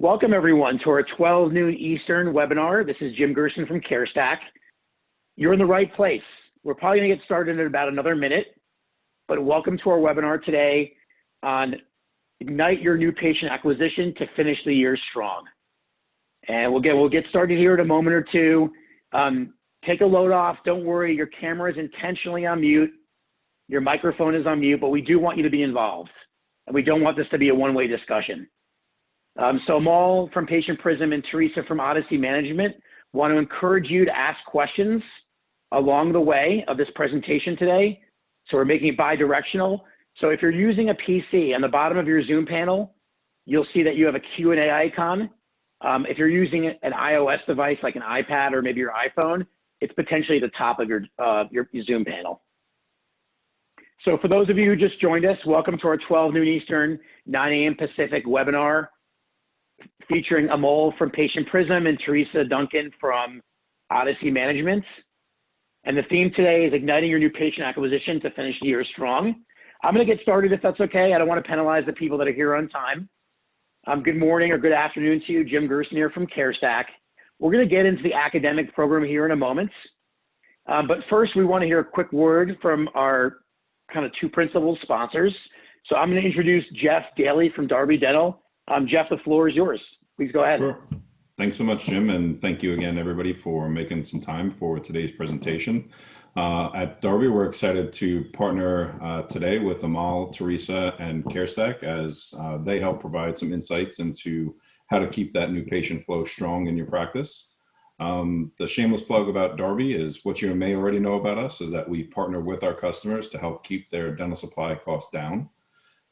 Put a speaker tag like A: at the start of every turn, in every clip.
A: Welcome everyone to our 12 noon Eastern webinar. This is Jim Gerson from CareStack. You're in the right place. We're probably gonna get started in about another minute, but welcome to our webinar today on Ignite Your New Patient Acquisition to Finish the Year Strong. And we'll get started here in a moment or two. Take a load off, don't worry, your camera is intentionally on mute, your microphone is on mute, but we do want you to be involved. And we don't want this to be a one-way discussion. So Amol from Patientprism and Teresa from Odyssey Management want to encourage you to ask questions along the way of this presentation today. So we're making it bi-directional. So if you're using a PC, on the bottom of your Zoom panel, you'll see that you have a Q&A icon. If you're using an iOS device like an iPad or maybe your iPhone, it's potentially the top of your Zoom panel. So for those of you who just joined us, welcome to our 12 noon Eastern, 9 a.m. Pacific webinar featuring Amol from Patientprism and Teresa Duncan from Odyssey Management. And the theme today is igniting your new patient acquisition to finish the year strong. I'm gonna get started if that's okay. I don't wanna penalize the people that are here on time. Good morning or good afternoon to you. Jim Gerson here from CareStack. We're gonna get into the academic program here in a moment. But first we wanna hear a quick word from our kind of two principal sponsors. So I'm gonna introduce Jeff Daly from Darby Dental. Jeff, the floor is yours. Please go ahead.
B: Sure. Thanks so much, Jim, and thank you again, everybody, for making some time for today's presentation. At Darby, we're excited to partner today with Amol, Teresa, and CareStack as they help provide some insights into how to keep that new patient flow strong in your practice. The shameless plug about Darby is what you may already know about us is that we partner with our customers to help keep their dental supply costs down.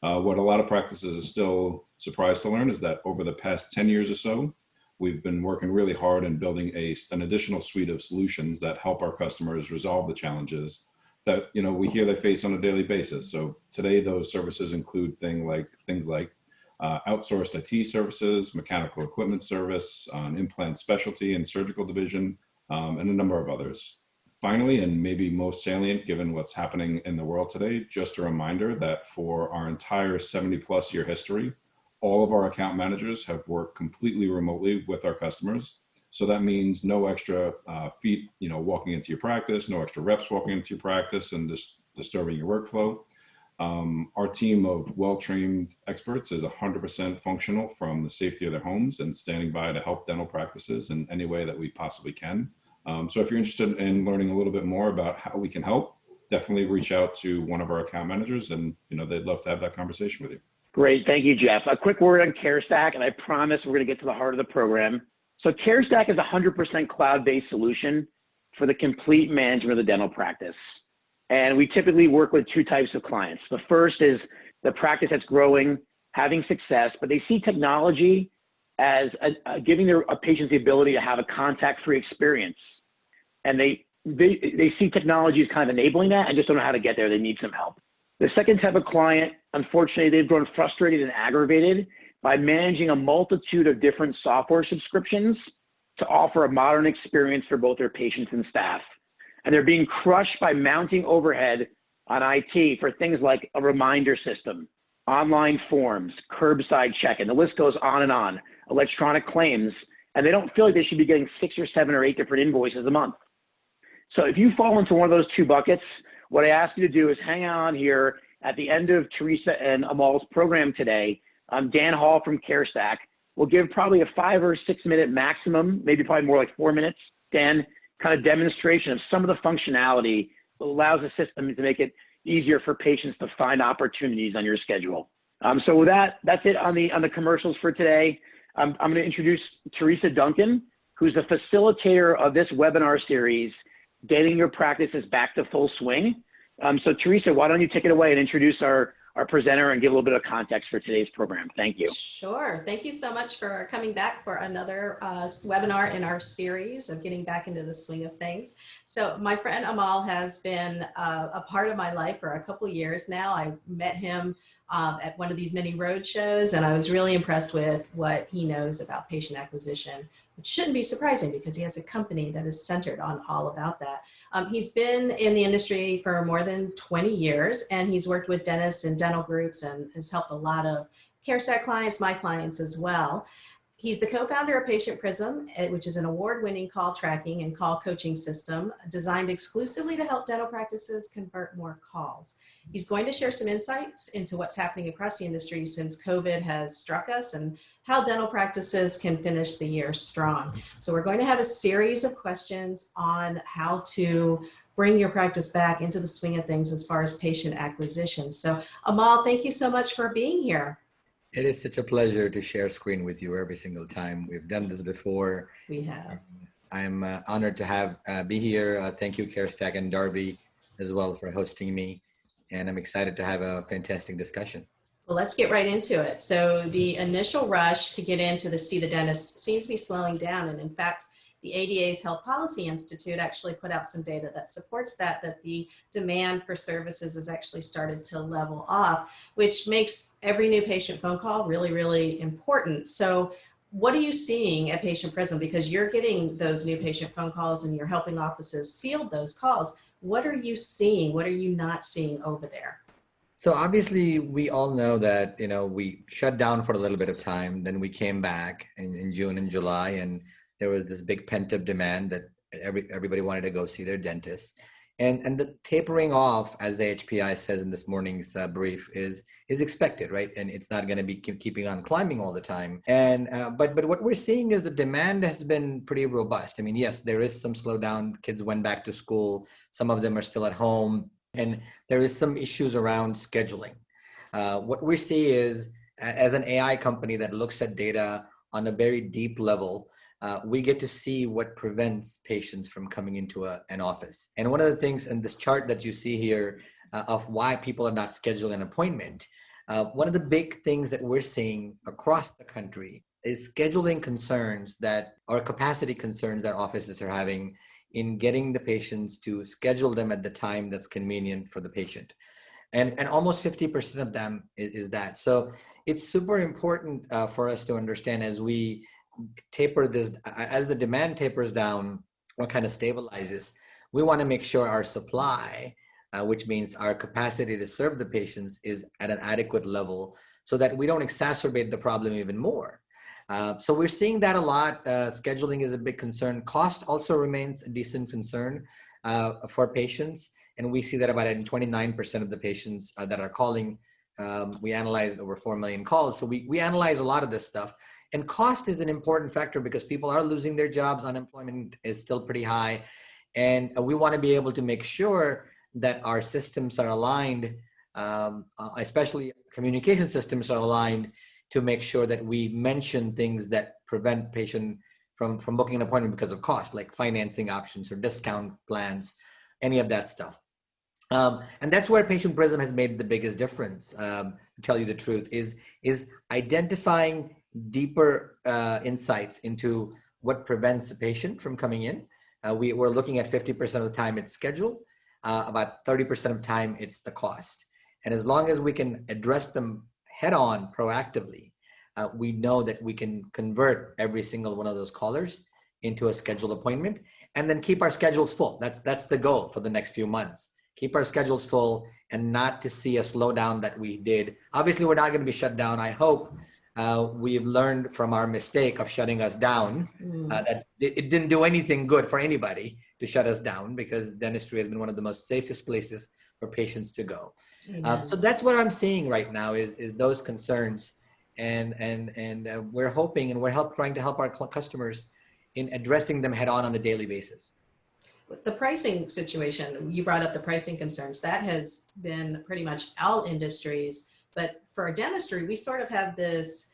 B: What a lot of practices are still surprised to learn is that over the past 10 years or so, we've been working really hard in building an additional suite of solutions that help our customers resolve the challenges that we hear they face on a daily basis. So today, those services include things like outsourced IT services, mechanical equipment service, implant specialty and surgical division, and a number of others. Finally, and maybe most salient given what's happening in the world today, just a reminder that for our entire 70+ year history, all of our account managers have worked completely remotely with our customers. So that means no extra feet, walking into your practice, no extra reps walking into your practice and just disturbing your workflow. Our team of well-trained experts is 100% functional from the safety of their homes and standing by to help dental practices in any way that we possibly can. So if you're interested in learning a little bit more about how we can help, definitely reach out to one of our account managers and they'd love to have that conversation with you.
A: Great, thank you, Jeff. A quick word on CareStack, and I promise we're gonna get to the heart of the program. So CareStack is a 100% cloud-based solution for the complete management of the dental practice. And we typically work with two types of clients. The first is the practice that's growing, having success, but they see technology as giving their patients the ability to have a contact-free experience. And they see technology as kind of enabling that and just don't know how to get there. They need some help. The second type of client, unfortunately, they've grown frustrated and aggravated by managing a multitude of different software subscriptions to offer a modern experience for both their patients and staff. And they're being crushed by mounting overhead on IT for things like a reminder system, online forms, curbside check-in, the list goes on and on, electronic claims, and they don't feel like they should be getting 6 or 7 or 8 different invoices a month. So if you fall into one of those two buckets, what I ask you to do is hang on here at the end of Teresa and Amol's program today. Dan Hall from CareStack will give probably a 5 or 6 minute maximum, maybe probably more like 4 minutes, Dan, kind of demonstration of some of the functionality that allows the system to make it easier for patients to find opportunities on your schedule. So with that's it on the commercials for today. I'm going to introduce Teresa Duncan, who's the facilitator of this webinar series, Getting Your Practices Back to Full Swing. So Teresa, why don't you take it away and introduce our presenter and give a little bit of context for today's program. Thank you.
C: Sure. Thank you so much for coming back for another webinar in our series of getting back into the swing of things. So my friend Amol has been a part of my life for a couple years now. I met him at one of these mini road shows, and I was really impressed with what he knows about patient acquisition, which shouldn't be surprising because he has a company that is centered on all about that. He's been in the industry for more than 20 years, and he's worked with dentists and dental groups and has helped a lot of CareStack clients, my clients as well. He's the co-founder of Patientprism, which is an award-winning call tracking and call coaching system designed exclusively to help dental practices convert more calls. He's going to share some insights into what's happening across the industry since COVID has struck us and how dental practices can finish the year strong. So we're going to have a series of questions on how to bring your practice back into the swing of things as far as patient acquisition. So Amol, thank you so much for being here.
D: It is such a pleasure to share screen with you every single time. We've done this before.
C: We have.
D: I'm honored to be here. Thank you, CareStack and Darby, as well for hosting me. And I'm excited to have a fantastic discussion.
C: Well, let's get right into it. So the initial rush to get in to see the dentist seems to be slowing down. And in fact, the ADA's Health Policy Institute actually put out some data that supports that the demand for services has actually started to level off, which makes every new patient phone call really, really important. So what are you seeing at Patientprism? Because you're getting those new patient phone calls and you're helping offices field those calls. What are you seeing? What are you not seeing over there?
D: So obviously, we all know that, we shut down for a little bit of time, then we came back in June and July, and there was this big pent-up demand that everybody wanted to go see their dentist. And the tapering off, as the HPI says in this morning's brief, is expected, right? And it's not going to be keeping on climbing all the time. And but what we're seeing is the demand has been pretty robust. I mean, yes, there is some slowdown. Kids went back to school. Some of them are still at home. And there is some issues around scheduling. What we see is, as an AI company that looks at data on a very deep level, we get to see what prevents patients from coming into an office. And one of the things in this chart that you see here of why people are not scheduling an appointment, one of the big things that we're seeing across the country is scheduling concerns or capacity concerns that offices are having in getting the patients to schedule them at the time that's convenient for the patient. And almost 50% of them is that. So it's super important for us to understand as we taper this, as the demand tapers down or kind of stabilizes, we want to make sure our supply, which means our capacity to serve the patients, is at an adequate level so that we don't exacerbate the problem even more. So we're seeing that a lot. Scheduling is a big concern. Cost also remains a decent concern for patients. And we see that about 29% of the patients that are calling, we analyze over 4 million calls. So we analyze a lot of this stuff. And cost is an important factor because people are losing their jobs. Unemployment is still pretty high. And we want to be able to make sure that our systems are aligned, especially communication systems are aligned, to make sure that we mention things that prevent patient from booking an appointment because of cost, like financing options or discount plans, any of that stuff. And that's where Patientprism has made the biggest difference, to tell you the truth, is identifying deeper insights into what prevents a patient from coming in. We're looking at 50% of the time it's schedule, about 30% of the time it's the cost. And as long as we can address them head on proactively, we know that we can convert every single one of those callers into a scheduled appointment and then keep our schedules full. That's the goal for the next few months. Keep our schedules full and not to see a slowdown that we did. Obviously, we're not going to be shut down. I hope we've learned from our mistake of shutting us down, that it didn't do anything good for anybody to shut us down, because dentistry has been one of the most safest places for patients to go. So that's what I'm seeing right now is those concerns. And we're hoping and we're trying to help our customers in addressing them head on a daily basis.
C: The pricing situation, you brought up the pricing concerns. That has been pretty much all industries, but for dentistry, we sort of have this,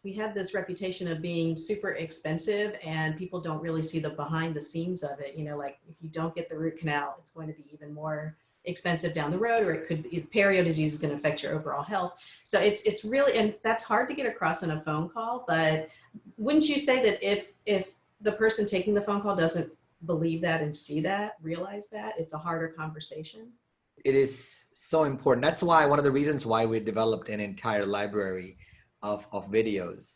C: we have this reputation of being super expensive, and people don't really see the behind the scenes of it. You know, like if you don't get the root canal, it's going to be even more expensive down the road, or it could be perio disease is going to affect your overall health. So it's really, and that's hard to get across in a phone call, but wouldn't you say that if the person taking the phone call doesn't believe that and see that, realize that, it's a harder conversation?
D: It is so important. That's why one of the reasons why we developed an entire library of videos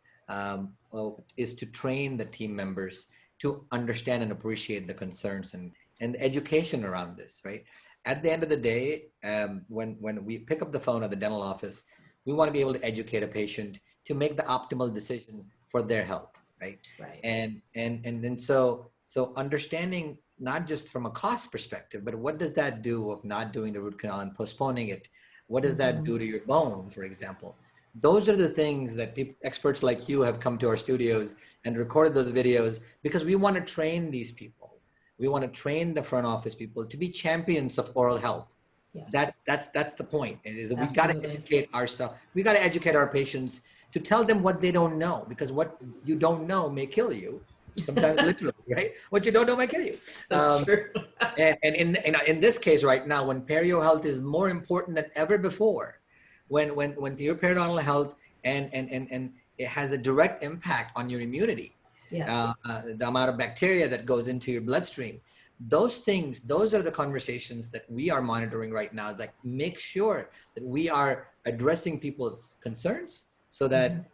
D: is to train the team members to understand and appreciate the concerns and education around this, right? At the end of the day, when we pick up the phone at the dental office, we want to be able to educate a patient to make the optimal decision for their health, right?
C: Right.
D: And then so understanding not just from a cost perspective, but what does that do of not doing the root canal and postponing it? What does that do to your bone, for example? Those are the things that people, experts like you have come to our studios and recorded those videos because we want to train these people. We want to train the front office people to be champions of oral health.
C: Yes.
D: That's the point. Is that we got to
C: Absolutely.
D: educate ourselves. We got to educate our patients to tell them what they don't know, because what you don't know may kill you. Sometimes literally, right? What you don't know might kill you.
C: That's true.
D: And in this case right now, when perio health is more important than ever before, when your periodontal health and it has a direct impact on your immunity,
C: Yes.
D: the amount of bacteria that goes into your bloodstream, those things, those are the conversations that we are monitoring right now. Like, make sure that we are addressing people's concerns so that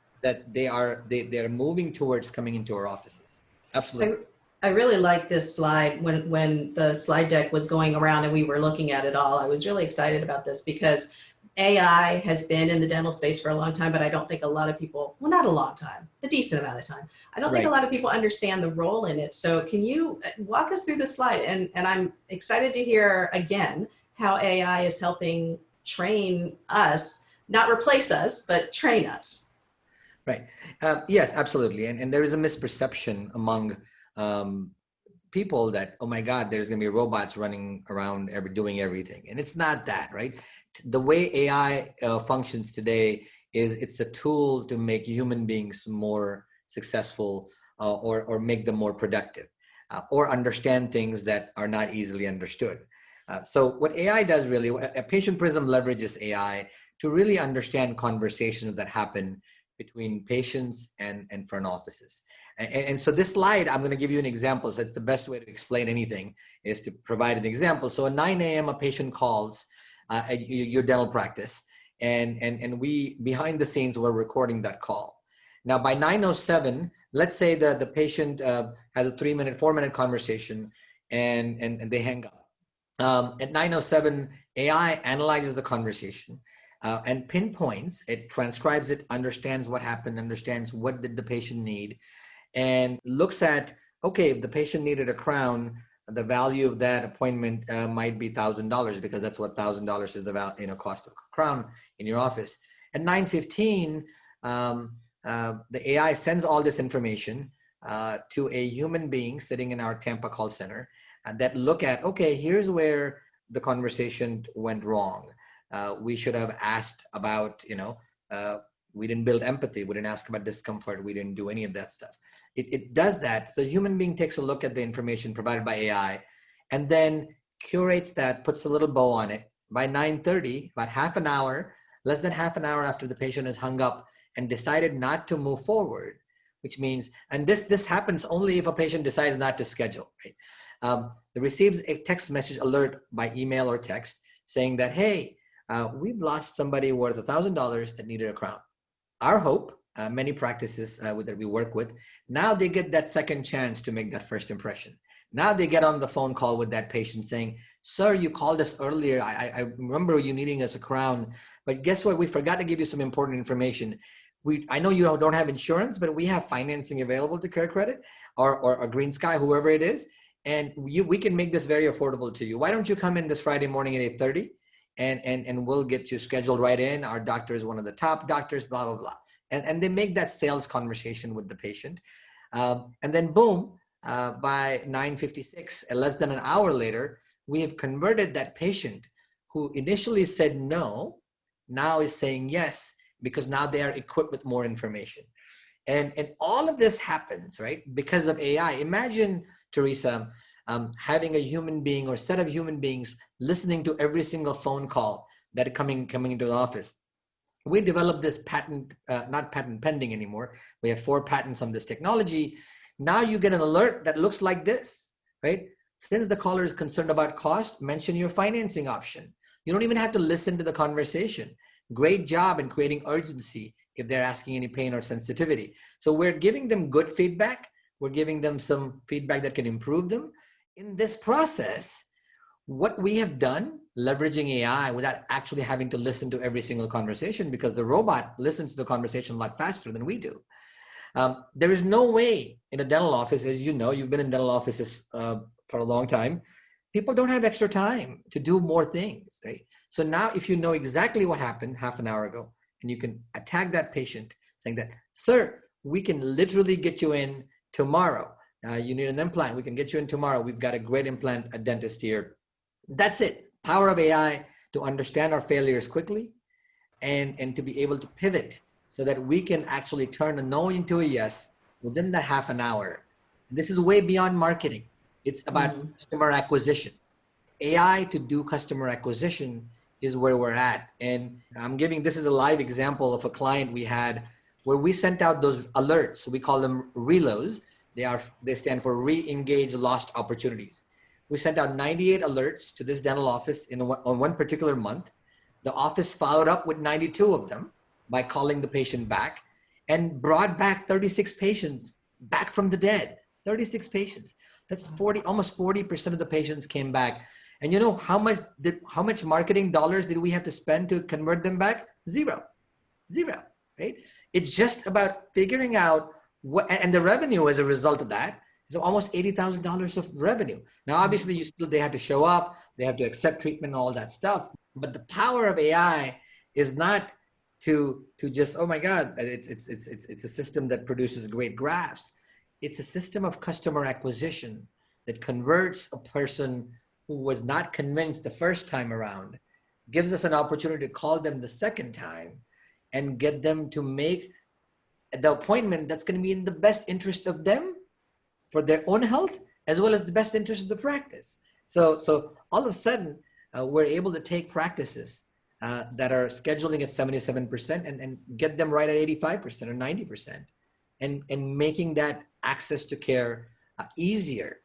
D: they are moving towards coming into our offices. Absolutely.
C: I really like this slide. When the slide deck was going around and we were looking at it all, I was really excited about this because AI has been in the dental space for a long time, but I don't think a lot of people, well, not a long time, a decent amount of time. I don't think a lot of people understand the role in it. So can you walk us through the slide? And I'm excited to hear again how AI is helping train us, not replace us, but train us.
D: Right. Yes, absolutely. And there is a misperception among people that, oh my God, there's going to be robots running around doing everything. And it's not that, right? The way AI functions today is it's a tool to make human beings more successful or make them more productive or understand things that are not easily understood. So what AI does really, Patientprism leverages AI to really understand conversations that happen between patients and front offices. And so this slide, I'm going to give you an example. So it's the best way to explain anything is to provide an example. So at 9 a.m., a patient calls at your dental practice, and we, behind the scenes, we're recording that call. Now by 9:07, let's say that the patient has a 4-minute conversation and they hang up. At 9:07, AI analyzes the conversation and pinpoints, it transcribes it, understands what happened, understands what did the patient need, and looks at, okay, if the patient needed a crown, the value of that appointment might be $1,000 because that's what $1,000 is the value, cost of a crown in your office. At 9:15, the AI sends all this information to a human being sitting in our Tampa call center that look at, okay, here's where the conversation went wrong. We should have asked about, we didn't build empathy. We didn't ask about discomfort. We didn't do any of that stuff. It does that. So the human being takes a look at the information provided by AI and then curates that, puts a little bow on it. By 9:30, about half an hour, less than half an hour after the patient has hung up and decided not to move forward, which means, and this happens only if a patient decides not to schedule, right? It receives a text message alert by email or text saying that, hey, we've lost somebody worth $1,000 that needed a crown. Our hope, many practices that we work with, now they get that second chance to make that first impression. Now they get on the phone call with that patient saying, sir, you called us earlier. I remember you needing us a crown, but guess what? We forgot to give you some important information. I know you don't have insurance, but we have financing available to Care Credit or Green Sky, whoever it is. And we can make this very affordable to you. Why don't you come in this Friday morning at 8:30? And we'll get you scheduled right in. Our doctor is one of the top doctors, blah, blah, blah. And they make that sales conversation with the patient. And then boom, by 9:56, less than an hour later, we have converted that patient who initially said no, now is saying yes, because now they are equipped with more information. And all of this happens, right, because of AI. Imagine, Teresa, having a human being or set of human beings listening to every single phone call that are coming into the office. We developed this patent, not patent pending anymore. We have 4 patents on this technology. Now you get an alert that looks like this, right? Since the caller is concerned about cost, mention your financing option. You don't even have to listen to the conversation. Great job in creating urgency if they're asking any pain or sensitivity. So we're giving them good feedback. We're giving them some feedback that can improve them. In this process, what we have done, leveraging AI without actually having to listen to every single conversation, because the robot listens to the conversation a lot faster than we do. There is no way in a dental office, as you know, you've been in dental offices for a long time, people don't have extra time to do more things, right? So now if you know exactly what happened half an hour ago, and you can attack that patient saying that, sir, we can literally get you in tomorrow. You need an implant, we can get you in tomorrow. We've got a great implant, a dentist here. That's it. Power of AI to understand our failures quickly and to be able to pivot so that we can actually turn a no into a yes within that half an hour. This is way beyond marketing. It's about customer acquisition. AI to do customer acquisition is where we're at. And this is a live example of a client we had where we sent out those alerts. We call them reloads. They stand for re-engage lost opportunities. We sent out 98 alerts to this dental office on one particular month. The office followed up with 92 of them by calling the patient back and brought back 36 patients back from the dead. 36 patients. That's almost 40% of the patients came back. And you know how much marketing dollars did we have to spend to convert them back? Zero, right? It's just about figuring out and the revenue as a result of that is almost $80,000 of revenue. Now, obviously they have to show up, they have to accept treatment and all that stuff. But the power of AI is not to just, oh my God, it's a system that produces great graphs. It's a system of customer acquisition that converts a person who was not convinced the first time around, gives us an opportunity to call them the second time and get them to make the appointment that's going to be in the best interest of them for their own health, as well as the best interest of the practice. So all of a sudden, we're able to take practices that are scheduling at 77% and get them right at 85% or 90%, and making that access to care easier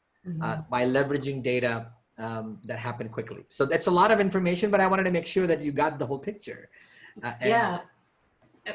D: by leveraging data that happen quickly. So that's a lot of information, but I wanted to make sure that you got the whole picture.
C: Yeah.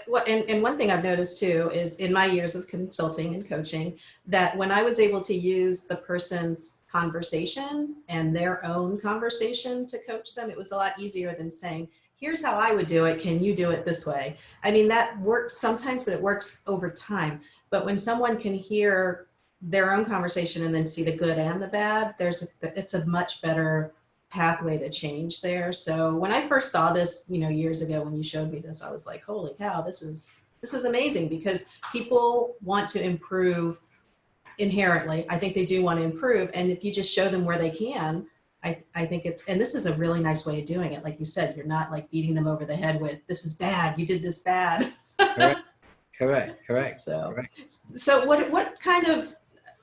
C: Well, and one thing I've noticed too is in my years of consulting and coaching that when I was able to use the person's conversation and their own conversation to coach them, it was a lot easier than saying, here's how I would do it. Can you do it this way? I mean, that works sometimes, but it works over time. But when someone can hear their own conversation and then see the good and the bad, it's a much better pathway to change there. So when I first saw this, years ago when you showed me this, I was like, holy cow, this is amazing, because people want to improve inherently. I think they do want to improve. And if you just show them where they can, I think and this is a really nice way of doing it. Like you said, you're not like beating them over the head with, this is bad, you did this bad.
D: Correct.
C: So what kind of,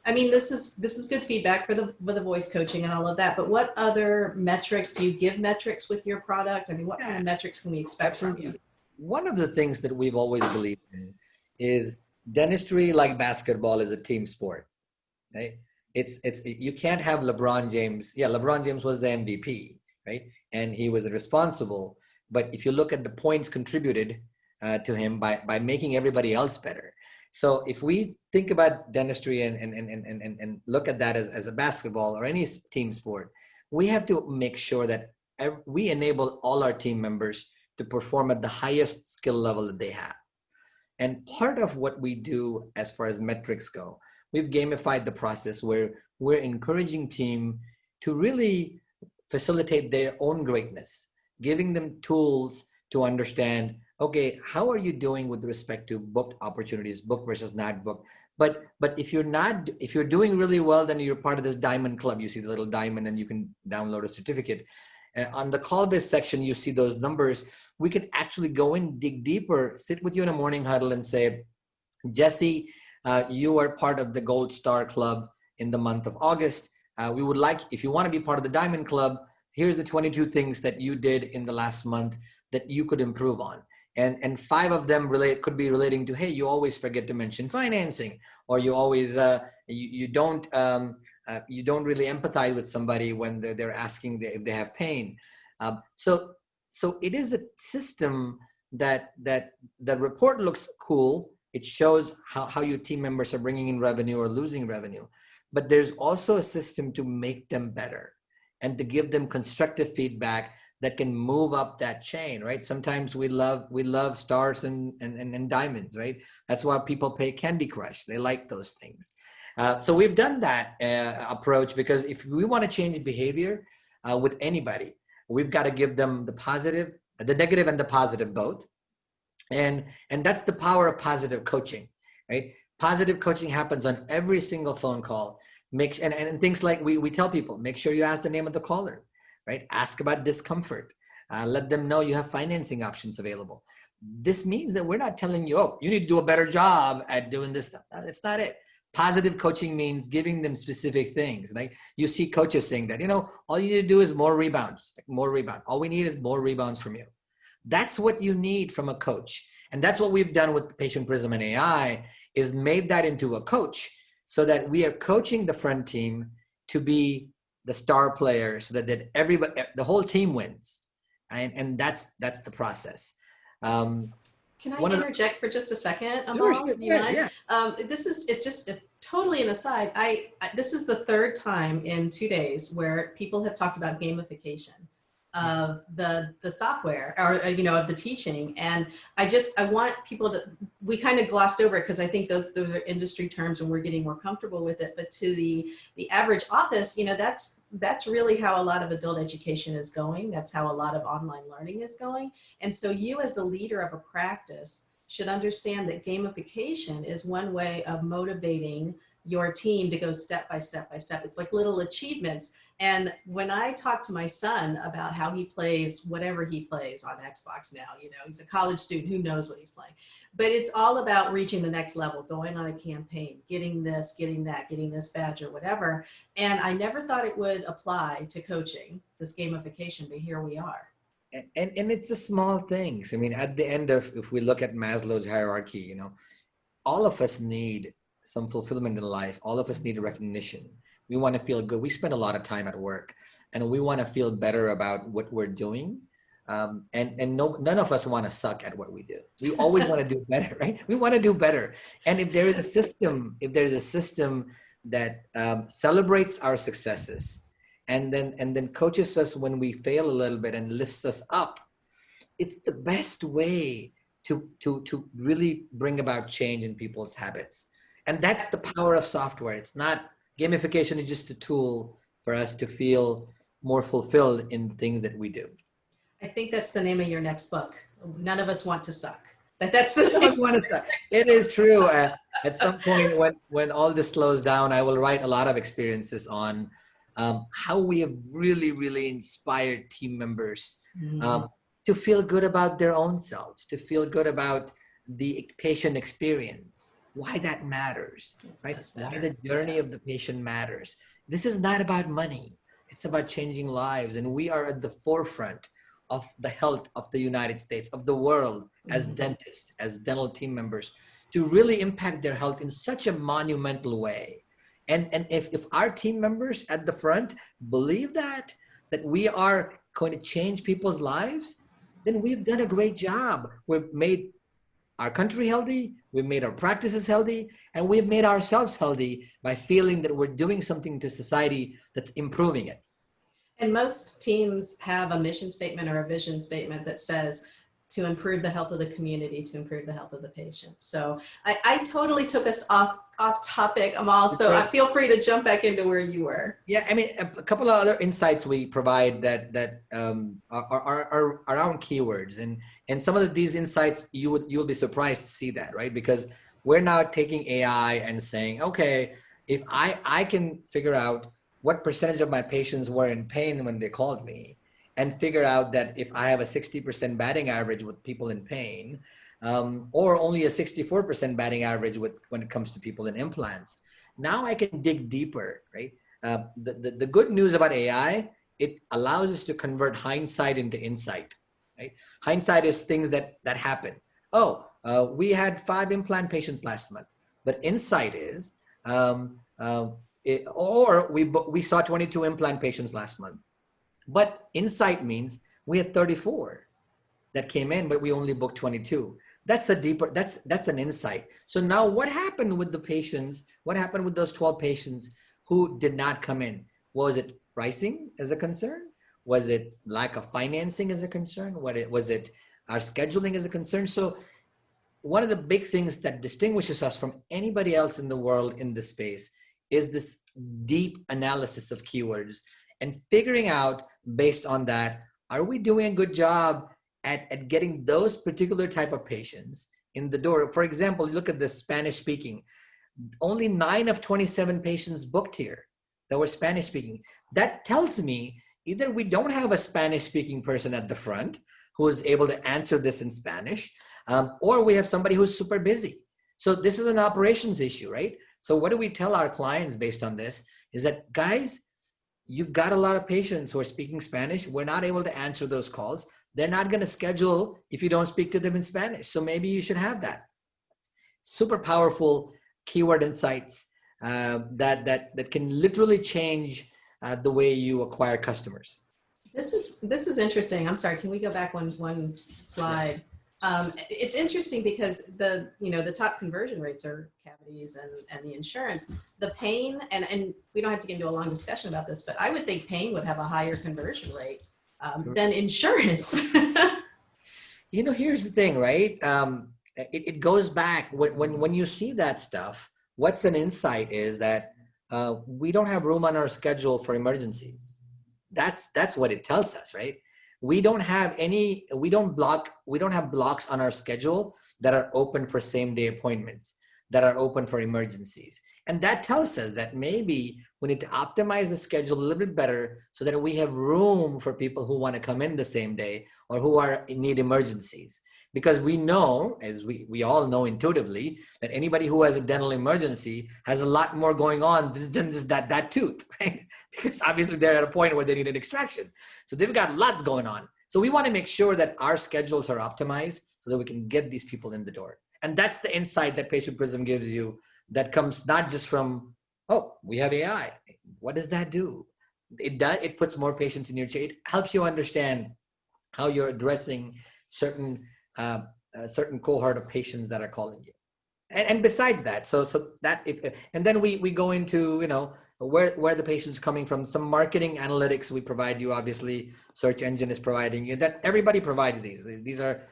C: I mean, this is good feedback for the voice coaching and all of that, but what other metrics, do you give metrics with your product? I mean, what kind of metrics can we expect from you?
D: One of the things that we've always believed in is dentistry, like basketball, is a team sport, right? You can't have LeBron James. Yeah, LeBron James was the MVP, right? And he was responsible. But if you look at the points contributed to him by making everybody else better. So if we think about dentistry and look at that as a basketball or any team sport, we have to make sure that we enable all our team members to perform at the highest skill level that they have. And part of what we do as far as metrics go, we've gamified the process where we're encouraging team to really facilitate their own greatness, giving them tools to understand, okay, how are you doing with respect to booked opportunities, booked versus not booked? But if you're doing really well, then you're part of this diamond club. You see the little diamond and you can download a certificate. On the call-based section, you see those numbers. We can actually go in, dig deeper, sit with you in a morning huddle and say, Jesse, you are part of the Gold Star Club in the month of August. We would like, if you want to be part of the Diamond Club, here's the 22 things that you did in the last month that you could improve on. And 5 of them could be relating to, hey, you always forget to mention financing, or you always you don't really empathize with somebody when they're asking if they have pain. So it is a system that the report looks cool. It shows how your team members are bringing in revenue or losing revenue, but there's also a system to make them better and to give them constructive feedback that can move up that chain, right? Sometimes we love stars and diamonds, right? That's why people play Candy Crush. They like those things. So we've done that approach because if we want to change behavior with anybody, we've got to give them the negative and the positive both. And that's the power of positive coaching, right? Positive coaching happens on every single phone call. And things like we tell people, make sure you ask the name of the caller, right? Ask about discomfort. Let them know you have financing options available. This means that we're not telling you, oh, you need to do a better job at doing this stuff. That's not it. Positive coaching means giving them specific things. Like you see coaches saying that, all you need to do is more rebounds, more rebound. All we need is more rebounds from you. That's what you need from a coach. And that's what we've done with Patientprism and AI is made that into a coach so that we are coaching the front team to be the star player so that everybody, the whole team wins. And that's the process.
C: Can I interject for just a second, Amol?
D: Sure,
C: Do you mind?
D: yeah.
C: It's just totally an aside. This is the third time in 2 days where people have talked about gamification of the software or of the teaching, and I want people to, we kind of glossed over it because I think those are industry terms and we're getting more comfortable with it, but to the average office, that's really how a lot of adult education is going. That's how a lot of online learning is going. And so you as a leader of a practice should understand that gamification is one way of motivating your team to go step by step by step. It's like little achievements. And when I talk to my son about how he plays whatever he plays on Xbox now, he's a college student, who knows what he's playing, but it's all about reaching the next level, going on a campaign, getting this, getting that, getting this badge or whatever. And I never thought it would apply to coaching, this gamification, but here we are.
D: And it's the small things. I mean, at the end of, if we look at Maslow's hierarchy, all of us need some fulfillment in life. All of us need recognition. We want to feel good. We spend a lot of time at work and we want to feel better about what we're doing. None of us want to suck at what we do. We always want to do better, right? We want to do better. And if there is a system that celebrates our successes and then coaches us when we fail a little bit and lifts us up, it's the best way to really bring about change in people's habits. And that's the power of software. It's not, gamification is just a tool for us to feel more fulfilled in things that we do.
C: I think that's the name of your next book. None of us want to suck. That's the
D: None of us want to suck. It is true. At some point when all this slows down, I will write a lot of experiences on how we have really, really inspired team members to feel good about their own selves, to feel good about the patient experience. Why that matters, right? Why the journey of the patient matters. This is not about money. It's about changing lives. And we are at the forefront of the health of the United States, of the world, as dentists, as dental team members, to really impact their health in such a monumental way. And if our team members at the front believe that we are going to change people's lives, then we've done a great job. We've made our country healthy, we've made our practices healthy, and we've made ourselves healthy by feeling that we're doing something to society that's improving it.
C: And most teams have a mission statement or a vision statement that says to improve the health of the community, to improve the health of the patient. So I totally took us off topic, Amol, so I feel free to jump back into where you were.
D: Yeah, I mean, a couple of other insights we provide that are around keywords. And some of these insights, you'll be surprised to see that, right? Because we're now taking AI and saying, okay, if I can figure out what percentage of my patients were in pain when they called me, and figure out that if I have a 60% batting average with people in pain, or only a 64% batting average when it comes to people in implants, now I can dig deeper, right? The good news about AI, it allows us to convert hindsight into insight, right? Hindsight is things that happen. Oh, we had 5 implant patients last month, but insight is, we saw 22 implant patients last month. But insight means we had 34 that came in, but we only booked 22. That's an insight. So now what happened with the patients? What happened with those 12 patients who did not come in? Was it pricing as a concern? Was it lack of financing as a concern? Was it our scheduling as a concern? So one of the big things that distinguishes us from anybody else in the world in this space is this deep analysis of keywords and figuring out based on that, are we doing a good job at getting those particular type of patients in the door? For example, look at the Spanish speaking. Only 9 of 27 patients booked here that were Spanish speaking. That tells me either we don't have a Spanish speaking person at the front who is able to answer this in Spanish, or we have somebody who's super busy. So this is an operations issue, right? So what do we tell our clients based on this is that, guys, you've got a lot of patients who are speaking Spanish. We're not able to answer those calls. They're not going to schedule if you don't speak to them in Spanish. So maybe you should have that. Super powerful keyword insights that can literally change the way you acquire customers.
C: This is interesting. I'm sorry. Can we go back one slide? It's interesting because the top conversion rates are cavities and the insurance. The pain, and we don't have to get into a long discussion about this, but I would think pain would have a higher conversion rate than insurance.
D: Here's the thing, right? It goes back when you see that stuff. What's an insight is that we don't have room on our schedule for emergencies. That's what it tells us, right? We don't have blocks on our schedule that are open for same day appointments, that are open for emergencies. And that tells us that maybe we need to optimize the schedule a little bit better so that we have room for people who want to come in the same day or who need emergencies. Because we know, as we all know intuitively, that anybody who has a dental emergency has a lot more going on than just that tooth, right? Because obviously they're at a point where they need an extraction. So they've got lots going on. So we want to make sure that our schedules are optimized so that we can get these people in the door. And that's the insight that Patientprism gives you, that comes not just from, oh, we have AI. What does that do? It puts more patients in your chair. It helps you understand how you're addressing certain cohort of patients that are calling you. And besides that, and then we go into, where the patient's coming from. Some marketing analytics we provide you, obviously search engine is providing you, that everybody provides these. These are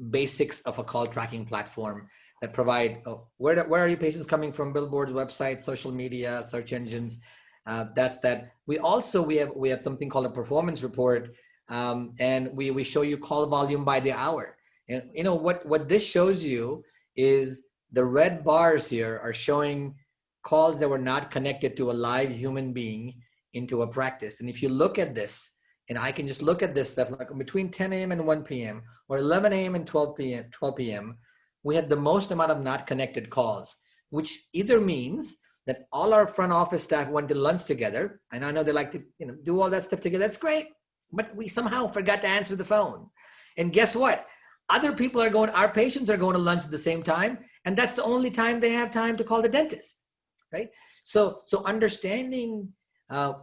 D: basics of a call tracking platform that provide, where are your patients coming from? Billboards, websites, social media, search engines. That's that. We have something called a performance report, and we show you call volume by the hour. And what this shows you is the red bars here are showing calls that were not connected to a live human being into a practice. And if you look at this, and I can just look at this stuff, like between 10 a.m. and 1 p.m. or 11 a.m. and 12 p.m., we had the most amount of not connected calls, which either means that all our front office staff went to lunch together. And I know they like to do all that stuff together. That's great. But we somehow forgot to answer the phone. And guess what? Other people our patients are going to lunch at the same time. And that's the only time they have time to call the dentist, right? So understanding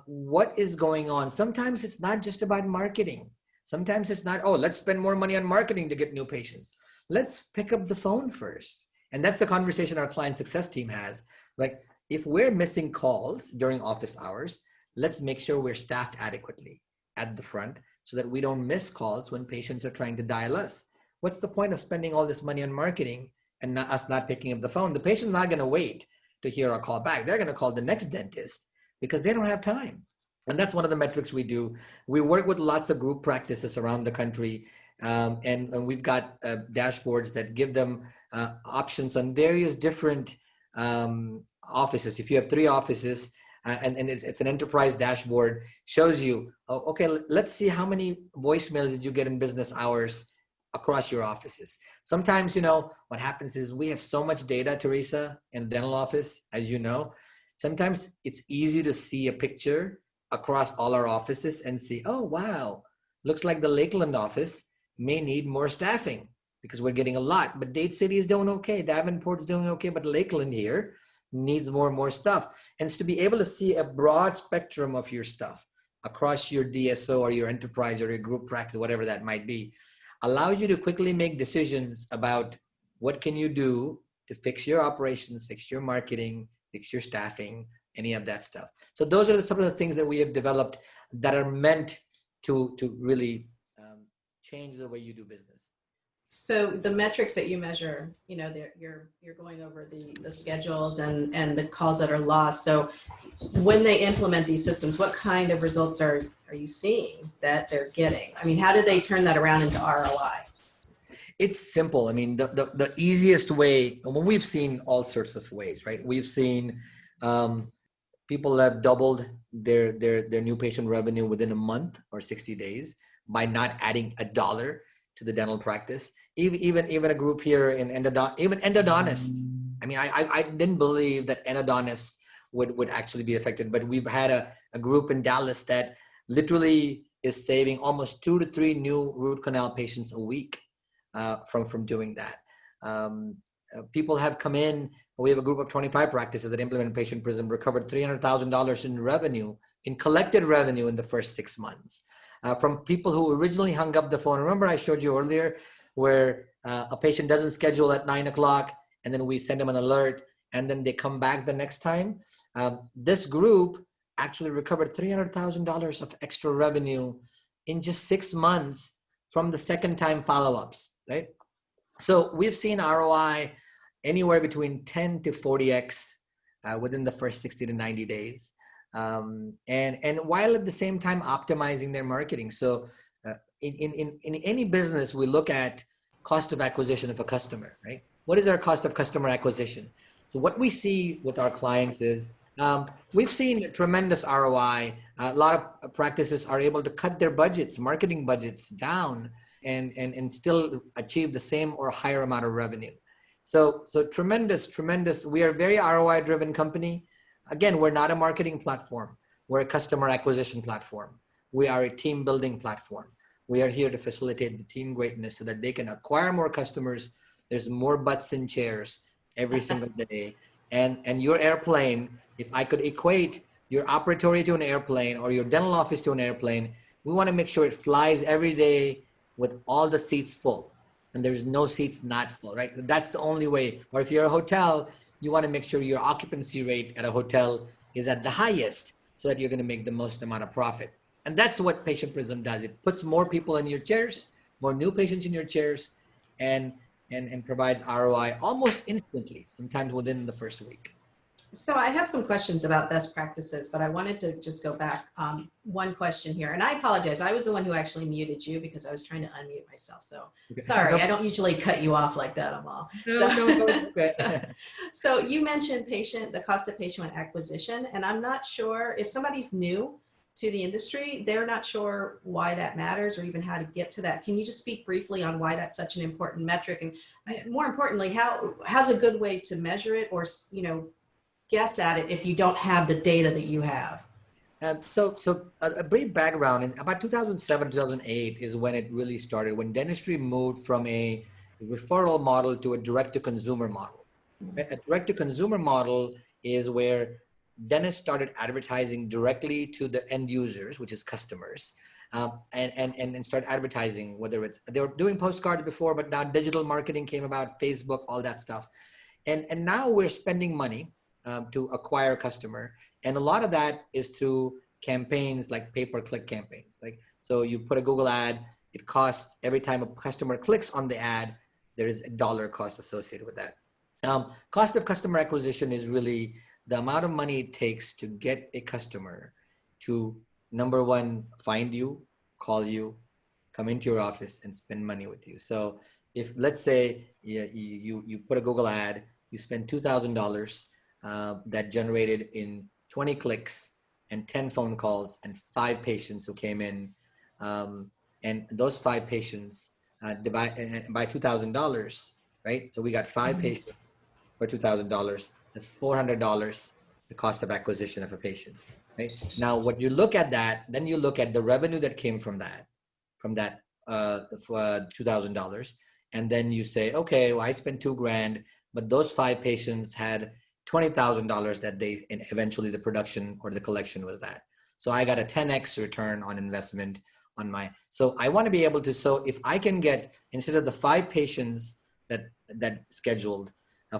D: what is going on. Sometimes it's not just about marketing. Sometimes it's not, let's spend more money on marketing to get new patients. Let's pick up the phone first. And that's the conversation our client success team has. Like, if we're missing calls during office hours, let's make sure we're staffed adequately at the front so that we don't miss calls when patients are trying to dial us. What's the point of spending all this money on marketing and us not picking up the phone? The patient's not going to wait to hear our call back. They're going to call the next dentist because they don't have time. And that's one of the metrics we do. We work with lots of group practices around the country. And we've got dashboards that give them options on various different offices. If you have 3 offices, and it's an enterprise dashboard, shows you, let's see how many voicemails did you get in business hours across your offices. Sometimes, what happens is we have so much data, Teresa, in the dental office, as you know. Sometimes it's easy to see a picture across all our offices and see, oh, wow, looks like the Lakeland office may need more staffing because we're getting a lot, but Dade City is doing okay. Davenport's doing okay, but Lakeland here needs more and more stuff. And it's to be able to see a broad spectrum of your stuff across your DSO or your enterprise or your group practice, whatever that might be, allows you to quickly make decisions about what can you do to fix your operations, fix your marketing, fix your staffing, any of that stuff. So those are some of the things that we have developed that are meant to really change the way you do business.
C: So the metrics that you measure, you know, you're going over the schedules and the calls that are lost. So when they implement these systems, what kind of results are you seeing that they're getting? I mean, how did they turn that around into ROI?
D: It's simple. I mean, the easiest way, well, we've seen all sorts of ways, right? We've seen people have doubled their new patient revenue within a month or 60 days by not adding a dollar to the dental practice. Even a group here in even endodontists. I mean, I didn't believe that endodontists would actually be affected, but we've had a group in Dallas that literally is saving almost 2 to 3 new root canal patients a week from doing that. People have come in. We have a group of 25 practices that implemented Patientprism, recovered $300,000 in revenue, in collected revenue in the first 6 months. From people who originally hung up the phone. Remember I showed you earlier where a patient doesn't schedule at 9 o'clock and then we send them an alert and then they come back the next time. This group actually recovered $300,000 of extra revenue in just 6 months from the second time follow-ups, right? So we've seen ROI anywhere between 10 to 40x within the first 60 to 90 days. And while at the same time optimizing their marketing. So in any business, we look at cost of acquisition of a customer, right? What is our cost of customer acquisition? So what we see with our clients is we've seen tremendous ROI. A lot of practices are able to cut their budgets, marketing budgets down and still achieve the same or higher amount of revenue. So tremendous. We are a very ROI driven company. Again, we're not a marketing platform. We're a customer acquisition platform. We are a team building platform. We are here to facilitate the team greatness so that they can acquire more customers. There's more butts in chairs every single day. And your airplane, if I could equate your operatory to an airplane or your dental office to an airplane, we want to make sure it flies every day with all the seats full. And there's no seats not full, right? That's the only way. Or if you're a hotel, you want to make sure your occupancy rate at a hotel is at the highest so that you're going to make the most amount of profit. And that's what Patientprism does. It puts more people in your chairs, more new patients in your chairs, and provides ROI almost instantly, sometimes within the first week.
C: So I have some questions about best practices, but I wanted to just go back one question here. And I apologize. I was the one who actually muted you because I was trying to unmute myself. So sorry, I don't usually cut you off like that, Amol.
D: No.
C: So you mentioned the cost of patient acquisition, and I'm not sure if somebody's new to the industry, they're not sure why that matters or even how to get to that. Can you just speak briefly on why that's such an important metric? And more importantly, how's a good way to measure it or, guess at it if you don't have the data that you have?
D: So a brief background, in about 2007, 2008 is when it really started, when dentistry moved from a referral model to a direct-to-consumer model. A direct-to-consumer model is where dentists started advertising directly to the end users, which is customers, and start advertising, whether it's, they were doing postcards before, but now digital marketing came about, Facebook, all that stuff. And now we're spending money to acquire a customer. And a lot of that is through campaigns like pay-per-click campaigns. Like, so you put a Google ad, it costs, every time a customer clicks on the ad, there is a dollar cost associated with that. Cost of customer acquisition is really the amount of money it takes to get a customer to, number one, find you, call you, come into your office and spend money with you. So if, let's say you put a Google ad, you spend $2,000, that generated in 20 clicks and 10 phone calls and 5 patients who came in. And those 5 patients divide by $2,000, right? So we got 5 patients for $2,000. That's $400, the cost of acquisition of a patient, right? Now, what you look at that, then you look at the revenue that came from that $2,000. And then you say, okay, well, I spent $2,000, but those 5 patients had $20,000 that they, and eventually the production or the collection was that. So I got a 10x return on investment on my, so I want to be able to, so if I can get, instead of the 5 patients that scheduled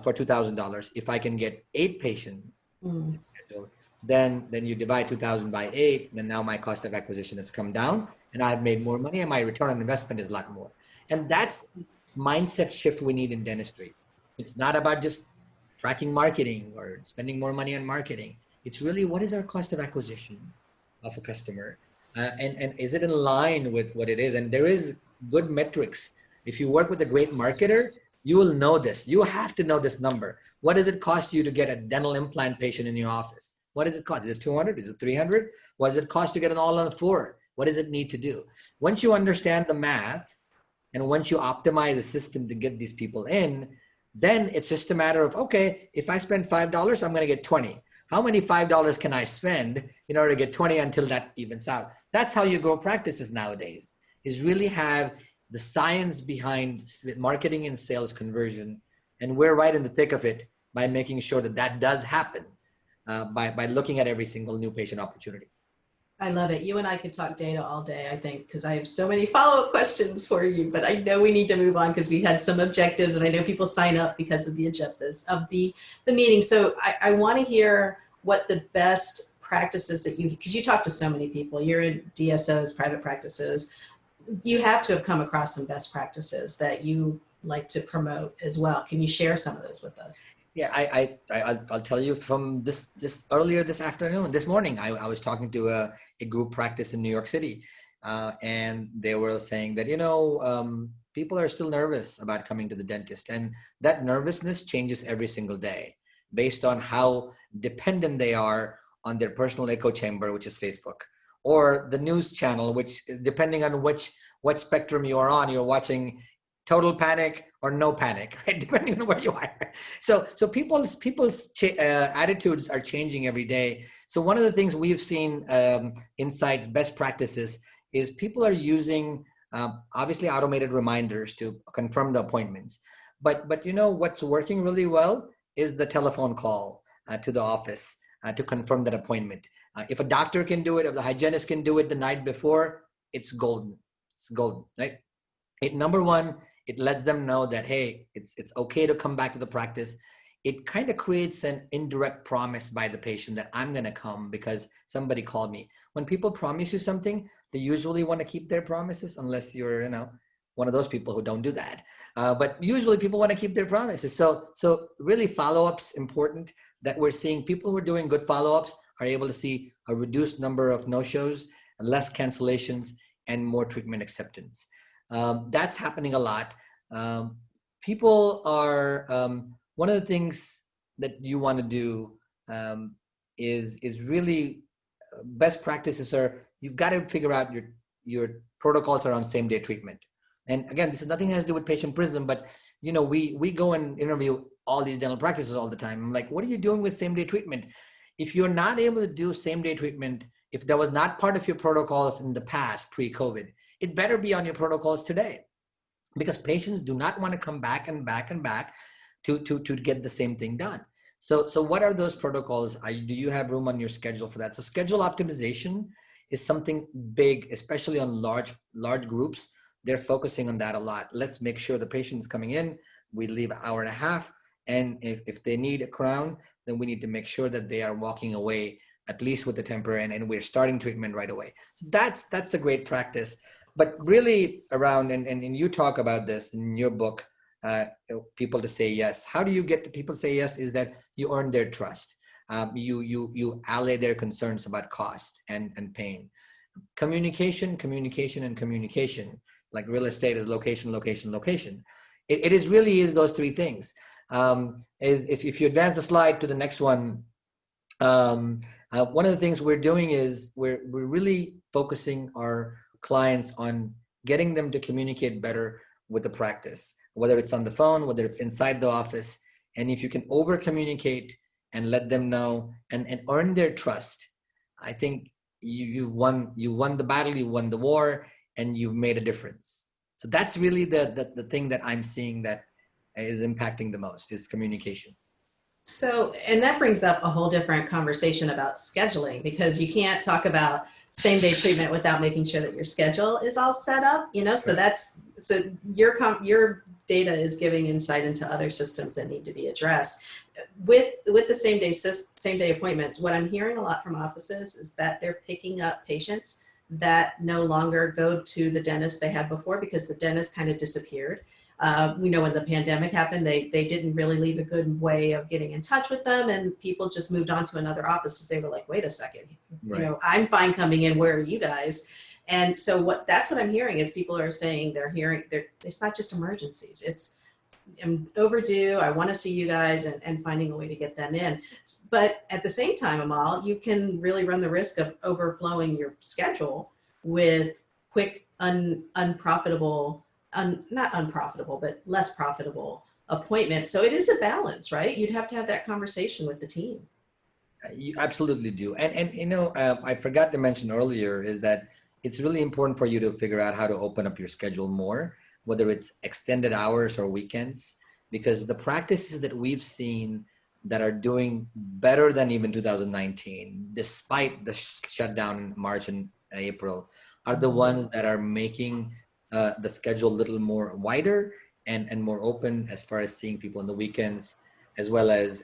D: for $2,000, if I can get 8 patients scheduled, then you divide 2,000 by 8, then now my cost of acquisition has come down. and I've made more money and my return on investment is a lot more. And that's mindset shift we need in dentistry. It's not about just tracking marketing or spending more money on marketing. It's really, what is our cost of acquisition of a customer? And is it in line with what it is? And there is good metrics. If you work with a great marketer, you will know this. You have to know this number. What does it cost you to get a dental implant patient in your office? What does it cost? Is it 200? Is it 300? What does it cost to get an all-on-4? What does it need to do? Once you understand the math, and once you optimize the system to get these people in, then it's just a matter of, okay, if I spend $5, I'm going to get 20. How many $5 can I spend in order to get 20 until that evens out? That's how you grow practices nowadays, is really have the science behind marketing and sales conversion. And we're right in the thick of it by making sure that that does happen by looking at every single new patient opportunity.
C: I love it. You and I could talk data all day, I think, because I have so many follow-up questions for you, but I know we need to move on because we had some objectives, and I know people sign up because of the objectives of the meeting. So I want to hear what the best practices that because you talk to so many people, you're in DSOs, private practices, you have to have come across some best practices that you like to promote as well. Can you share some of those with us?
D: Yeah, I'll tell you from this earlier this morning, I was talking to a group practice in New York City, and they were saying that, people are still nervous about coming to the dentist, and that nervousness changes every single day based on how dependent they are on their personal echo chamber, which is Facebook, or the news channel, which depending on what spectrum you are on, you're watching total panic or no panic, right? Depending on where you are. So people's attitudes are changing every day. So one of the things we've seen inside best practices is people are using obviously automated reminders to confirm the appointments. But what's working really well is the telephone call to the office to confirm that appointment. If a doctor can do it, if the hygienist can do it the night before, it's golden. It's golden, right? Number one, it lets them know that, hey, it's okay to come back to the practice. It kind of creates an indirect promise by the patient that I'm going to come because somebody called me. When people promise you something, they usually want to keep their promises, unless you're, one of those people who don't do that. But usually people want to keep their promises. So really follow-ups important, that we're seeing people who are doing good follow-ups are able to see a reduced number of no-shows, less cancellations, and more treatment acceptance. That's happening a lot. People are, one of the things that you want to do is really best practices are, you've got to figure out your protocols around same-day treatment. And again, this is nothing has to do with Patientprism, but we go and interview all these dental practices all the time. I'm like, what are you doing with same-day treatment? If you're not able to do same-day treatment, if that was not part of your protocols in the past, pre-COVID, it better be on your protocols today, because patients do not want to come back and back and back to get the same thing done. So what are those protocols? Do you have room on your schedule for that? So schedule optimization is something big, especially on large groups. They're focusing on that a lot. Let's make sure the patient's coming in, we leave an hour and a half. And if they need a crown, then we need to make sure that they are walking away at least with the temper, and we're starting treatment right away. So that's a great practice. But really around, and you talk about this in your book, people to say yes. How do you get to people say yes? Is that you earn their trust. You allay their concerns about cost and pain. Communication, and communication. Like real estate is location, location, location. It is really those three things. If you advance the slide to the next one, one of the things we're doing is we're really focusing our clients on getting them to communicate better with the practice, whether it's on the phone, whether it's inside the office. And if you can over communicate and let them know and earn their trust, I think you won the battle, you won the war, and you've made a difference. So that's really the thing that I'm seeing that is impacting the most, is communication. So,
C: and that brings up a whole different conversation about scheduling, because you can't talk about same-day treatment without making sure that your schedule is all set up, so your data is giving insight into other systems that need to be addressed. With the same day appointments, what I'm hearing a lot from offices is that they're picking up patients that no longer go to the dentist they had before because the dentist kind of disappeared. We know when the pandemic happened, they didn't really leave a good way of getting in touch with them, and people just moved on to another office because they were like, wait a second,
D: Right.
C: you know, I'm fine coming in, where are you guys? And so that's what I'm hearing is people are saying it's not just emergencies, it's I'm overdue, I want to see you guys, and finding a way to get them in. But at the same time, Amal, you can really run the risk of overflowing your schedule with quick, unprofitable, not unprofitable, but less profitable appointments. So it is a balance, right? You'd have to have that conversation with the team.
D: You absolutely do. And you know, I forgot to mention earlier is that it's really important for you to figure out how to open up your schedule more, whether it's extended hours or weekends, because the practices that we've seen that are doing better than even 2019, despite the shutdown in March and April, are the ones that are making the schedule a little more wider and more open as far as seeing people on the weekends, as well as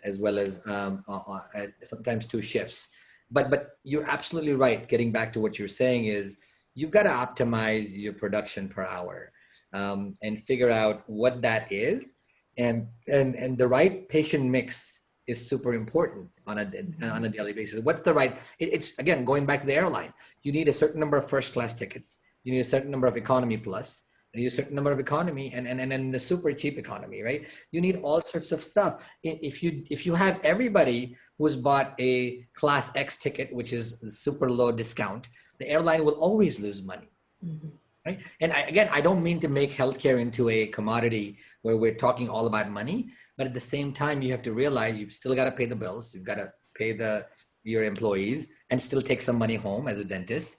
D: sometimes 2 shifts. But you're absolutely right. Getting back to what you're saying is you've got to optimize your production per hour and figure out what that is, and the right patient mix is super important on a daily basis. What's the right? It's again going back to the airline. You need a certain number of first class tickets. You need a certain number of economy plus. You need a certain number of economy and the super cheap economy, right? You need all sorts of stuff. If you have everybody who's bought a class X ticket, which is super low discount, the airline will always lose money.
C: Mm-hmm.
D: Right? And I don't mean to make healthcare into a commodity where we're talking all about money, but at the same time, you have to realize you've still got to pay the bills. You've got to pay your employees and still take some money home as a dentist.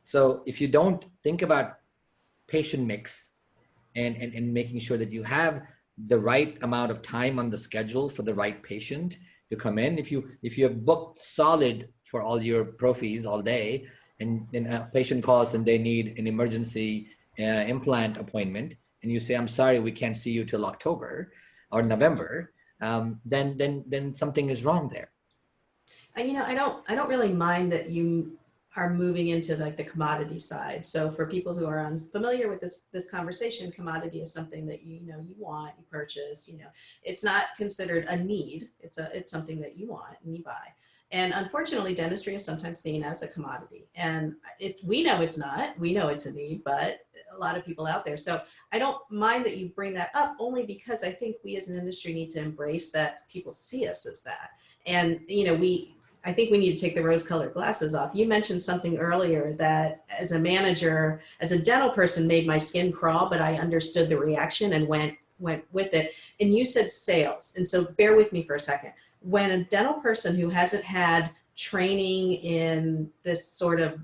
D: So if you don't think about patient mix and making sure that you have the right amount of time on the schedule for the right patient to come in, if you have booked solid for all your profis all day, and a patient calls and they need an emergency implant appointment, and you say, I'm sorry, we can't see you till October or November, then something is wrong there.
C: And, you know, I don't really mind that you are moving into like the commodity side. So for people who are unfamiliar with this conversation, commodity is something that you want, you purchase, it's not considered a need. It's something that you want and you buy. And unfortunately, dentistry is sometimes seen as a commodity. And we know it's not. We know it's a need, but a lot of people out there. So I don't mind that you bring that up, only because I think we as an industry need to embrace that people see us as that. And, I think we need to take the rose-colored glasses off. You mentioned something earlier that as a manager, as a dental person, made my skin crawl, but I understood the reaction and went with it. And you said sales. And so bear with me for a second. When a dental person who hasn't had training in this sort of